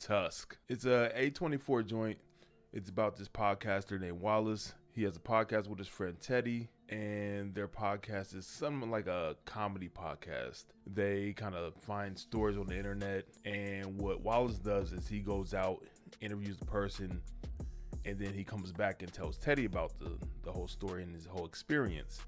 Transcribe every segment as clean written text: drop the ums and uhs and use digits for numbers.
Tusk. It's a A24 joint. It's about this podcaster named Wallace. He has a podcast with his friend Teddy, and their podcast is something like a comedy podcast. They kind of find stories on the internet, and what Wallace does is he goes out, interviews the person, and then he comes back and tells Teddy about the whole story and his whole experience.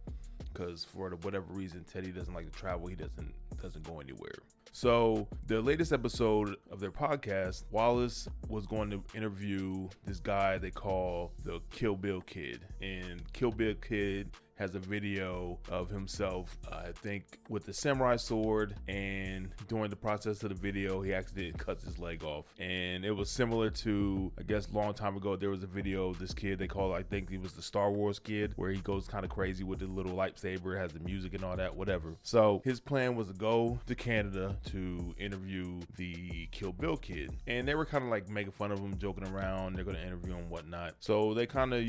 Because for whatever reason, Teddy doesn't like to travel. He doesn't go anywhere. So the latest episode of their podcast, Wallace was going to interview this guy they call the Kill Bill Kid. And Kill Bill Kid has a video of himself, I think, with the samurai sword, and during the process of the video, he accidentally cuts his leg off. And it was similar to, I guess, a long time ago, there was a video of this kid they call, I think he was the Star Wars kid, where he goes kind of crazy with the little lightsaber, has the music and all that, whatever. So his plan was to go to Canada to interview the Kill Bill Kid. And they were kind of like making fun of him, joking around, they're going to interview him, whatnot. So they kind of,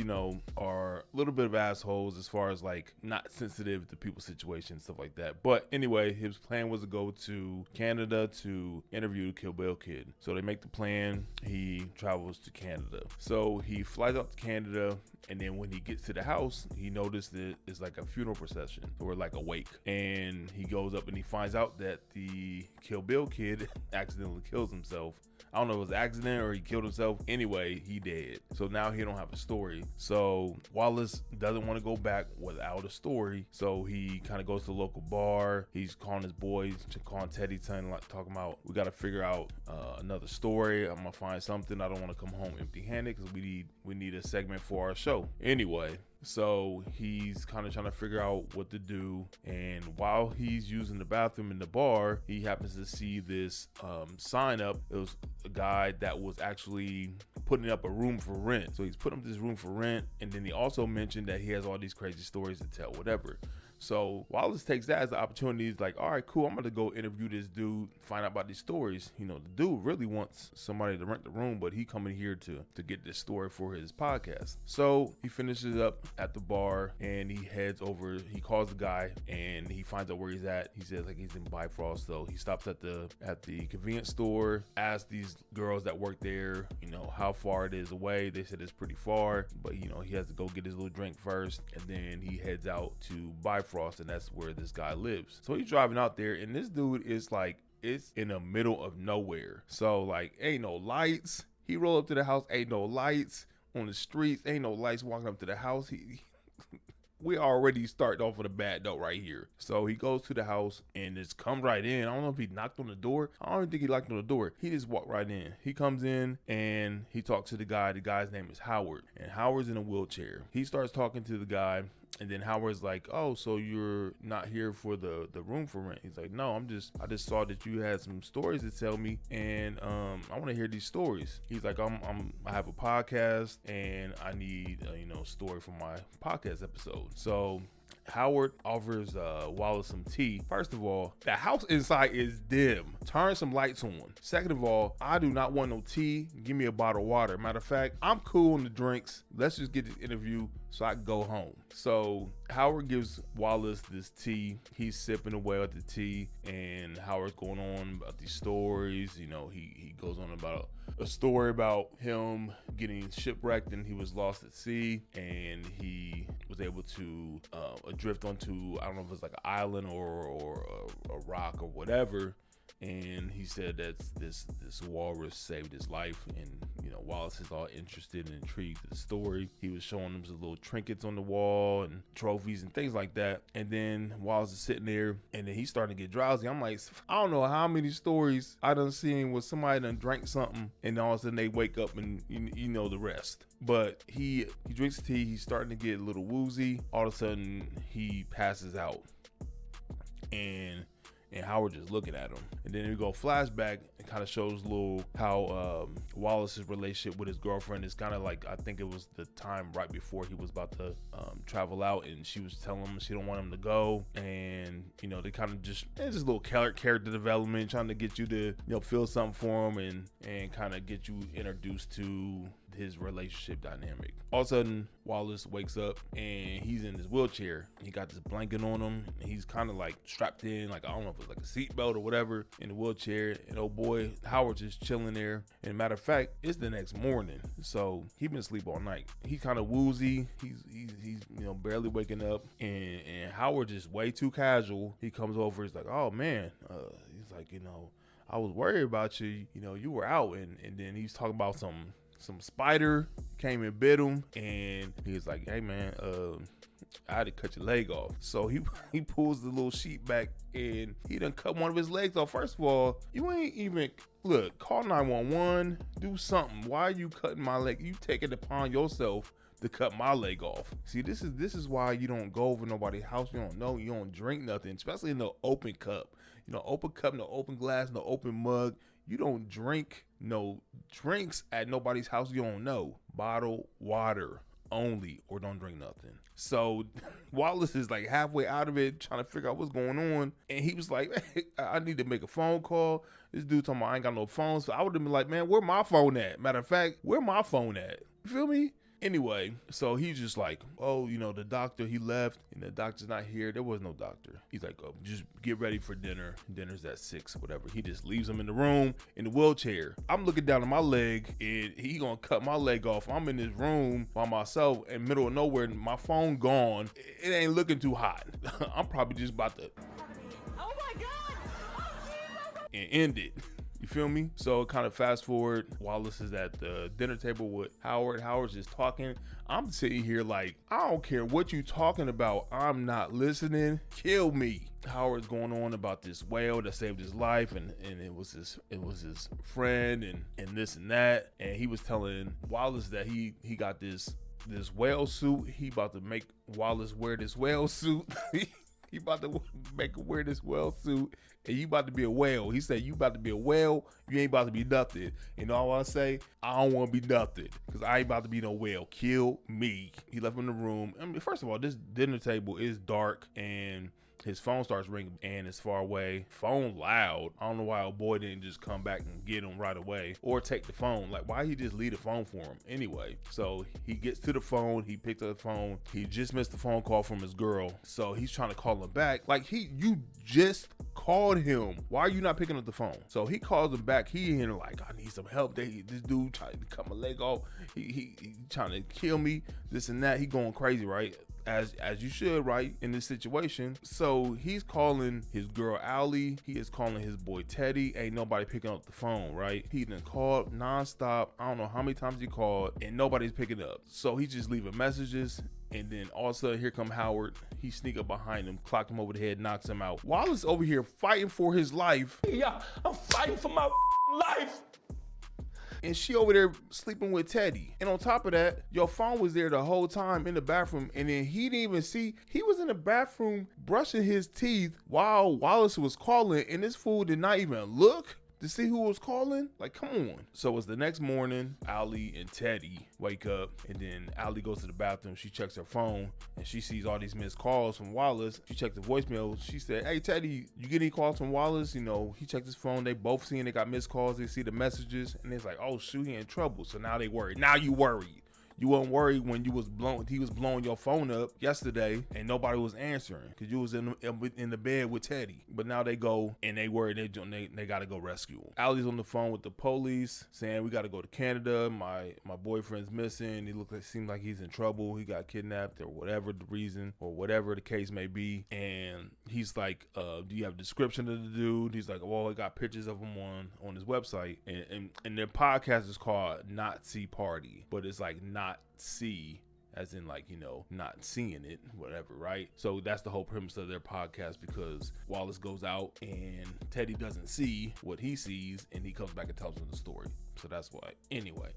are a little bit of assholes as far as like not sensitive to people's situations, stuff like that. But anyway, his plan was to go to Canada to interview Kill Bill Kid. So they make the plan. He travels to Canada. So he flies out to Canada, and then when he gets to the house, he noticed that it's like a funeral procession or like a wake. And he goes up and he finds out that the Kill Bill Kid accidentally kills himself. I don't know if it was an accident or he killed himself. Anyway, he dead. So now he don't have a story. So Wallace doesn't want to go back without a story. So he kind of goes to the local bar. He's calling his boys, calling Teddy, talking about, we got to figure out another story. I'm going to find something. I don't want to come home empty handed because we need a segment for our show. Anyway. So he's kind of trying to figure out what to do, and while he's using the bathroom in the bar, he happens to see this sign up. It was a guy that was actually putting up a room for rent. So he's putting up this room for rent, and then he also mentioned that he has all these crazy stories to tell, whatever. So Wallace takes that as the opportunity. He's like, all right, cool, I'm going to go interview this dude, find out about these stories. The dude really wants somebody to rent the room, but he coming here to get this story for his podcast. So he finishes up at the bar and he heads over. He calls the guy and he finds out where he's at. He says like he's in Bifrost. So he stops at the convenience store, asks these girls that work there, how far it is away. They said it's pretty far, but he has to go get his little drink first, and then he heads out to Bifrost, and that's where this guy lives. So he's driving out there, and this dude is like, it's in the middle of nowhere. So like, ain't no lights. He roll up to the house, ain't no lights on the streets, ain't no lights walking up to the house. We already start off with a bad note right here. So he goes to the house and just comes right in. I don't know if he knocked on the door. I don't even think he knocked on the door. He just walked right in. He comes in and he talks to the guy. The guy's name is Howard, and Howard's in a wheelchair. He starts talking to the guy, and then Howard's like, oh, so you're not here for the room for rent? He's like, no, I just saw that you had some stories to tell me, and I want to hear these stories. He's like, I have a podcast and I need a story for my podcast episode. So Howard offers Wallace some tea. First of all, the house inside is dim. Turn some lights on. Second of all, I do not want no tea. Give me a bottle of water. Matter of fact, I'm cool on the drinks. Let's just get this interview so I can go home. So Howard gives Wallace this tea. He's sipping away at the tea, and Howard's going on about these stories. He goes on about a story about him getting shipwrecked and he was lost at sea, and he was able to drift onto, I don't know if it's like an island or a rock or whatever. And he said that this walrus saved his life, and Wallace is all interested and intrigued with the story. He was showing him some little trinkets on the wall and trophies and things like that. And then Wallace is sitting there, and then he's starting to get drowsy. I'm like, I don't know how many stories I done seen where somebody done drank something and all of a sudden they wake up and you know the rest. But he drinks tea. He's starting to get a little woozy. All of a sudden he passes out, and Howard just looking at him. And then we go flashback and kind of shows how Wallace's relationship with his girlfriend is kind of like, I think it was the time right before he was about to travel out, and she was telling him she don't want him to go. And they kind of it's just a little character development, trying to get you to feel something for him and kind of get you introduced to his relationship dynamic. All of a sudden, Wallace wakes up and he's in his wheelchair. He got this blanket on him. He's kind of like strapped in, like, I don't know if it's like a seatbelt or whatever, in the wheelchair. And oh boy, Howard's just chilling there. And matter of fact, it's the next morning, so he been asleep all night. He's kind of woozy. He's barely waking up. And Howard just way too casual. He comes over. He's like, oh man, he's like, I was worried about you. You were out, and then he's talking about some spider came and bit him, and he was like, hey man, I had to cut your leg off. So he pulls the little sheet back and he done cut one of his legs off. First of all, you ain't even call 911, do something. Why are you cutting my leg? You take it upon yourself to cut my leg off. See, this is why you don't go over nobody's house. You don't know. You don't drink nothing, especially in the open cup. Open cup, no open glass, no open mug. You don't drink no drinks at nobody's house you don't know. Bottled water only, or don't drink nothing. So Wallace is like halfway out of it, trying to figure out what's going on. And he was like, hey, I need to make a phone call. This dude talking about I ain't got no phone. So I would have been like, man, where my phone at? Matter of fact, where my phone at? You feel me? Anyway, so he's just like, oh, the doctor, he left and the doctor's not here. There was no doctor. He's like, oh, just get ready for dinner. Dinner's at 6 or whatever. He just leaves him in the room in the wheelchair. I'm looking down at my leg and he gonna cut my leg off. I'm in this room by myself in the middle of nowhere. My phone gone. It ain't looking too hot. I'm probably just about to oh my God, and end it. You feel me? So kind of fast forward, Wallace is at the dinner table with Howard. Howard's just talking. I'm sitting here like, I don't care what you talking about. I'm not listening. Kill me. Howard's going on about this whale that saved his life, and it was his friend and this and that. And he was telling Wallace that he got this whale suit. He about to make Wallace wear this whale suit. He about to make him wear this whale suit, and you about to be a whale. He said, you about to be a whale, you ain't about to be nothing. And all I say, I don't want to be nothing, because I ain't about to be no whale. Kill me. He left him in the room. I mean, first of all, this dinner table is dark, and his phone starts ringing and it's far away. Phone loud. I don't know why a boy didn't just come back and get him right away or take the phone. Like, why he just leave the phone for him anyway? So he gets to the phone. He picked up the phone. He just missed the phone call from his girl. So he's trying to call him back. Like, you just called him. Why are you not picking up the phone? So he calls him back. He in like, I need some help. This dude trying to cut my leg off. He trying to kill me. This and that. He going crazy, right? As you should, right, in this situation. So he's calling his girl Allie. He is calling his boy Teddy. Ain't nobody picking up the phone, right? He done called nonstop. I don't know how many times he called, and nobody's picking up. So he's just leaving messages. And then all of a sudden, here come Howard. He sneak up behind him, clocked him over the head, knocks him out. Wallace over here fighting for his life. Yeah, I'm fighting for my life. And she over there sleeping with Teddy. And on top of that, your phone was there the whole time in the bathroom. And then he didn't even see. He was in the bathroom brushing his teeth while Wallace was calling. And this fool did not even look to see who was calling. Like, come on. So it's the next morning. Allie and Teddy wake up. And then Allie goes to the bathroom. She checks her phone. And she sees all these missed calls from Wallace. She checked the voicemail. She said, hey, Teddy, you get any calls from Wallace? He checked his phone. They both seeing they got missed calls. They see the messages. And it's like, oh, shoot, he in trouble. So now they worried. Now you worried. You weren't worried when he was blowing your phone up yesterday and nobody was answering because you was in the bed with Teddy. But now they go and they worried they got to go rescue him. Allie's on the phone with the police saying we got to go to Canada. My boyfriend's missing. Seems like he's in trouble. He got kidnapped or whatever the reason or whatever the case may be. And he's like, do you have a description of the dude? He's like, well, I got pictures of him on his website. And their podcast is called Nazi Party, but it's like not see as in like, not seeing it, whatever, right? So that's the whole premise of their podcast, because Wallace goes out and Teddy doesn't see what he sees and he comes back and tells him the story. So that's why. Anyway,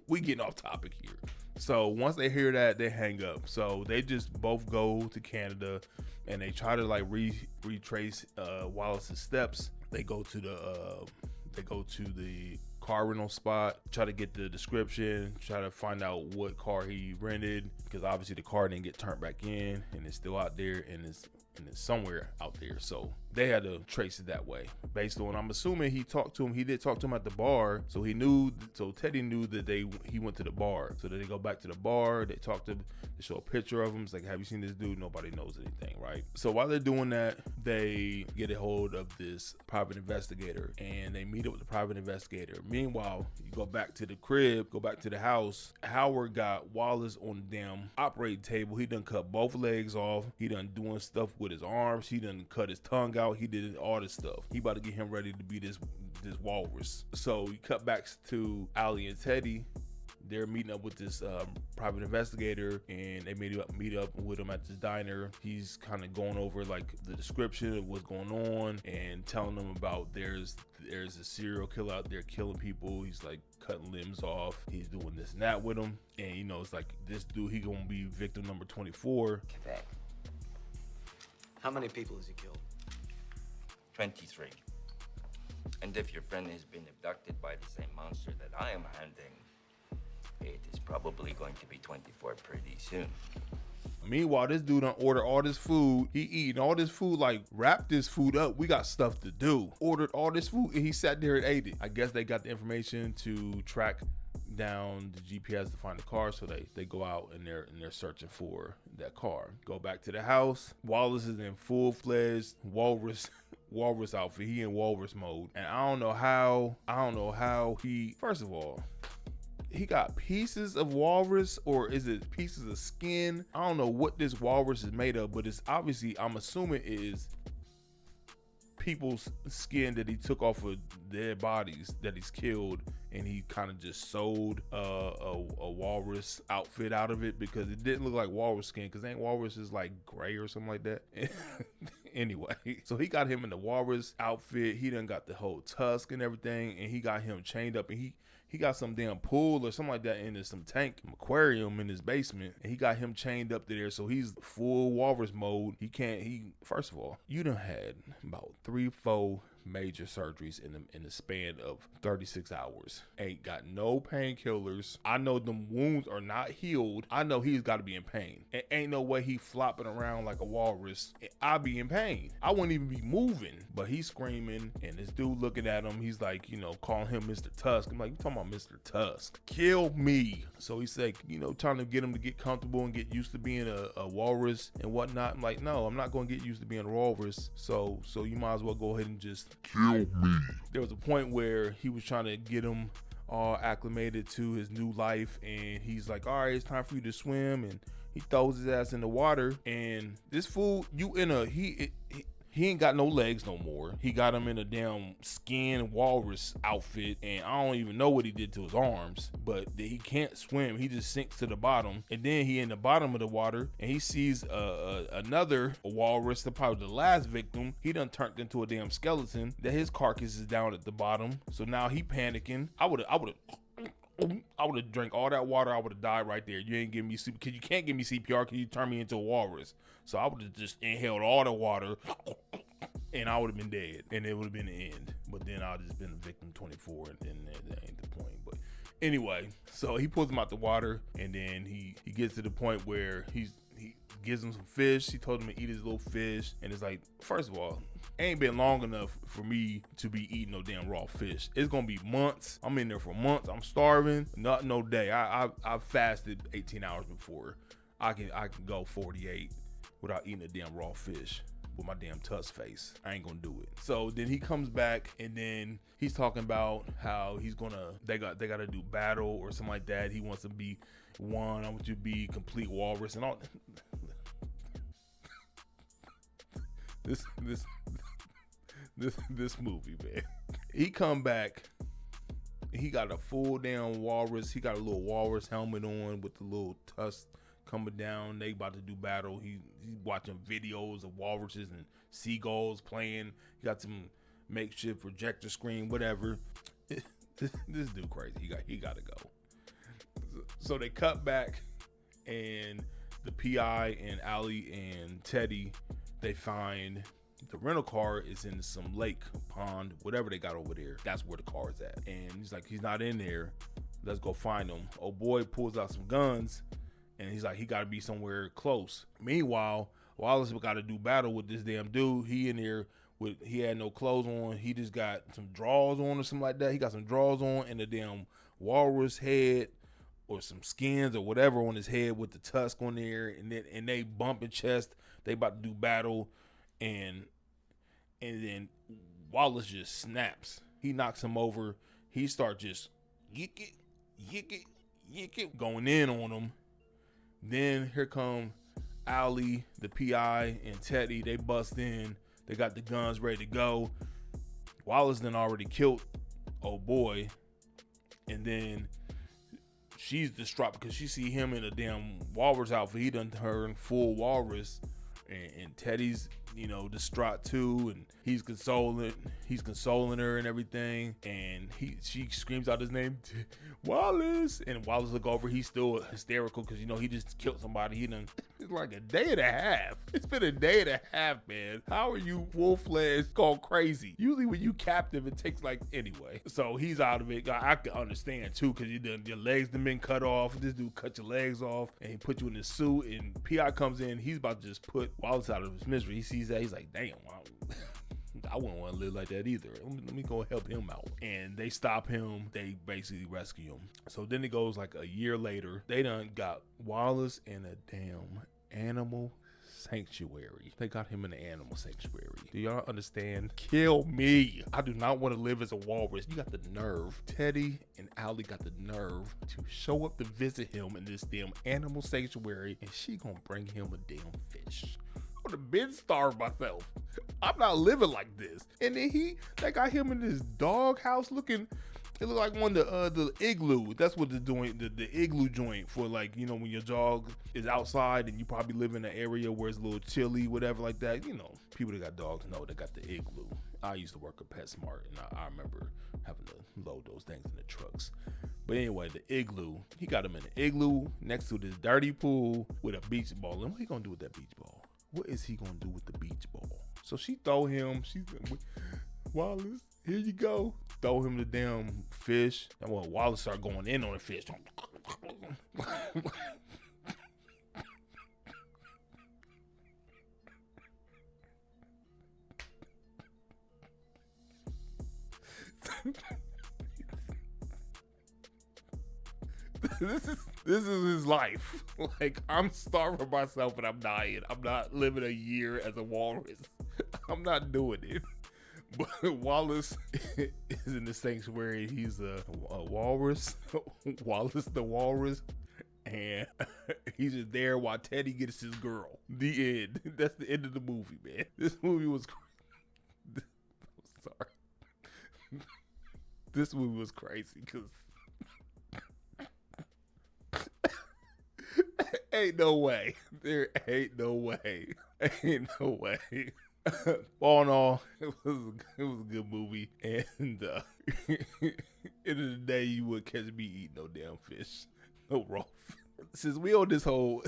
we getting off topic here. So once they hear that, they hang up. So they just both go to Canada and they try to like retrace Wallace's steps. They go to the car rental spot, try to get the description, try to find out what car he rented, because obviously the car didn't get turned back in and it's still out there and it's somewhere out there. So they had to trace it that way based on, I'm assuming he did talk to him at the bar. So Teddy knew that he went to the bar. So then they go back to the bar, they talk to him, they show a picture of him. It's like, have you seen this dude? Nobody knows anything, right? So while they're doing that, they get a hold of this private investigator and they meet up with the private investigator. Meanwhile, you go back to the crib, go back to the house. Howard got Wallace on the damn operating table. He done cut both legs off. He done doing stuff with his arms. He done cut his tongue out. He did all this stuff. He about to get him ready to be this walrus. So you cut back to Allie and Teddy. They're meeting up with this private investigator, and they meet up with him at this diner. He's kind of going over like the description of what's going on and telling them about there's a serial killer out there killing people. He's like cutting limbs off. He's doing this and that with them, and you know, it's like this dude, he gonna be victim number 24. Correct. How many people has he killed? 23. And if your friend has been abducted by the same monster that I am hunting, it is probably going to be 24 pretty soon. Meanwhile, this dude done ordered all this food. He eating all this food, like, wrap this food up. We got stuff to do. Ordered all this food, and he sat there and ate it. I guess they got the information to track down the GPS to find the car, so they go out and they're searching for that car. Go back to the house. Wallace is in full-fledged walrus outfit. He in walrus mode. And I don't know how he, first of all, he got pieces of walrus, or is it pieces of skin? I don't know what this walrus is made of, but it's obviously, I'm assuming it is people's skin that he took off of their bodies that he's killed, and he kind of just sewed a walrus outfit out of it, because it didn't look like walrus skin, because ain't walrus is like gray or something like that. Anyway, so he got him in the walrus outfit. He done got the whole tusk and everything, and he got him chained up, and he got some damn pool or something like that in some aquarium in his basement, and he got him chained up to there. So he's full walrus mode. First of all, you done had about 3-4 major surgeries in the span of 36 hours. Ain't got no painkillers. I know them wounds are not healed. I know he's got to be in pain. It ain't no way he flopping around like a walrus. I'd be in pain. I wouldn't even be moving. But he's screaming, and this dude looking at him, he's like, you know, calling him Mr. Tusk. I'm like, you talking about Mr. Tusk? Kill me. So he's like, you know, trying to get him to get comfortable and get used to being a walrus and whatnot. I'm like, no, I'm not going to get used to being a walrus. So you might as well go ahead and just kill me. There was a point where he was trying to get him all acclimated to his new life, and he's like, all right, it's time for you to swim, and he throws his ass in the water, and this fool, he ain't got no legs no more. He got him in a damn skin walrus outfit, and I don't even know what he did to his arms, but he can't swim. He just sinks to the bottom, and then he in the bottom of the water, and he sees another walrus, probably the last victim. He done turned into a damn skeleton, that his carcass is down at the bottom. So now he panicking. I would have drank all that water. I would have died right there. You ain't giving me CPR, because you can't give me CPR because you turn me into a walrus. So I would have just inhaled all the water, and I would have been dead, and it would have been the end. But then I'd just been a victim 24, and then that ain't the point. But anyway, so he pulls him out the water, and then he gets to the point where he gives him some fish. He told him to eat his little fish, and it's like, first of all, it ain't been long enough for me to be eating no damn raw fish. It's gonna be months. I'm in there for months. I'm starving. Not no day. I fasted 18 hours before. I can go 48 without eating a damn raw fish with my damn Tusk face. I ain't gonna do it. So then he comes back, and then he's talking about how they gotta do battle or something like that. He wants to be one. I want you to be complete walrus and all. This movie, man. He come back. He got a full damn walrus. He got a little walrus helmet on with the little tusk coming down. They about to do battle. He's watching videos of walruses and seagulls playing. He got some makeshift projector screen, whatever. This dude crazy. He got to go. So they cut back, and the PI and Allie and Teddy, they find the rental car is in some lake, pond, whatever they got over there. That's where the car is at. And he's like, he's not in there. Let's go find him. Old boy pulls out some guns, and he's like, he got to be somewhere close. Meanwhile, Wallace got to do battle with this damn dude. He in there he had no clothes on. He just got some drawers on or something like that. He got some drawers on and a damn walrus head or some skins or whatever on his head with the tusk on there, and they bumping chest. They about to do battle, and then Wallace just snaps. He knocks him over. He starts just yick it, going in on him. Then here come Allie, the PI, and Teddy. They bust in. They got the guns ready to go. Wallace then already killed old boy, and then she's distraught because she see him in a damn walrus outfit. He done turned full walrus, and Teddy's, you know, distraught too, and he's consoling her and everything, and she screams out his name, Wallace, and Wallace look over. He's still hysterical because, you know, he just killed somebody. It's like a day and a half. It's been a day and a half, man. How are you full-fledged going crazy? Usually when you captive, it takes anyway. So he's out of it. I can understand too, because your legs done been cut off. This dude cut your legs off and he put you in this suit, and P.I. comes in. He's about to just put Wallace out of his misery. He sees that. He's like, damn, I wouldn't want to live like that either. Let me go help him out. And they stop him. They basically rescue him. So then it goes like a year later. They done got Wallace in a damn animal sanctuary. They got him in the animal sanctuary. Do y'all understand? Kill me. I do not want to live as a walrus. You got the nerve. Teddy and Allie got the nerve to show up to visit him in this damn animal sanctuary, and she gonna bring him a damn fish. I would have been starved myself. I'm not living like this. And then they got him in this dog house looking. It looked like one of the igloo. That's what the joint, the igloo joint for, like, you know, when your dog is outside and you probably live in an area where it's a little chilly, whatever like that. You know, people that got dogs know they got the igloo. I used to work at PetSmart, and I remember having to load those things in the trucks. But anyway, the igloo. He got him in the igloo next to this dirty pool with a beach ball. And what he gonna do with that beach ball? What is he gonna do with the beach ball? So she throw him. She's Wallace, here you go. Throw him the damn fish. And well, Wallace start going in on the fish. This is his life. Like, I'm starving myself and I'm dying. I'm not living a year as a walrus. I'm not doing it. But Wallace is in the sanctuary. He's a walrus. Wallace the walrus. And he's just there while Teddy gets his girl. The end. That's the end of the movie, man. This movie was sorry. This movie was crazy because ain't no way. There ain't no way. Ain't no way. All in all, it was a good movie. And end of the day, you wouldn't catch me eating no damn fish. No raw fish. Since we on this whole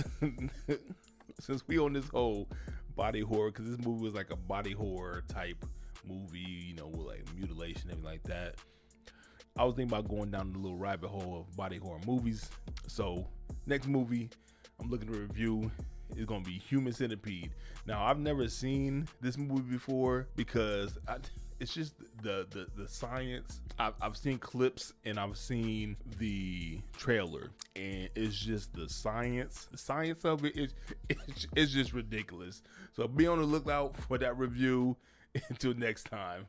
body horror, because this movie was like a body horror type movie, you know, with like mutilation, everything like that. I was thinking about going down the little rabbit hole of body horror movies. So next movie I'm looking to review is going to be Human Centipede. Now, I've never seen this movie before because it's just the science. I've seen clips and I've seen the trailer, and it's just the science of it. It's just ridiculous. So be on the lookout for that review. Until next time.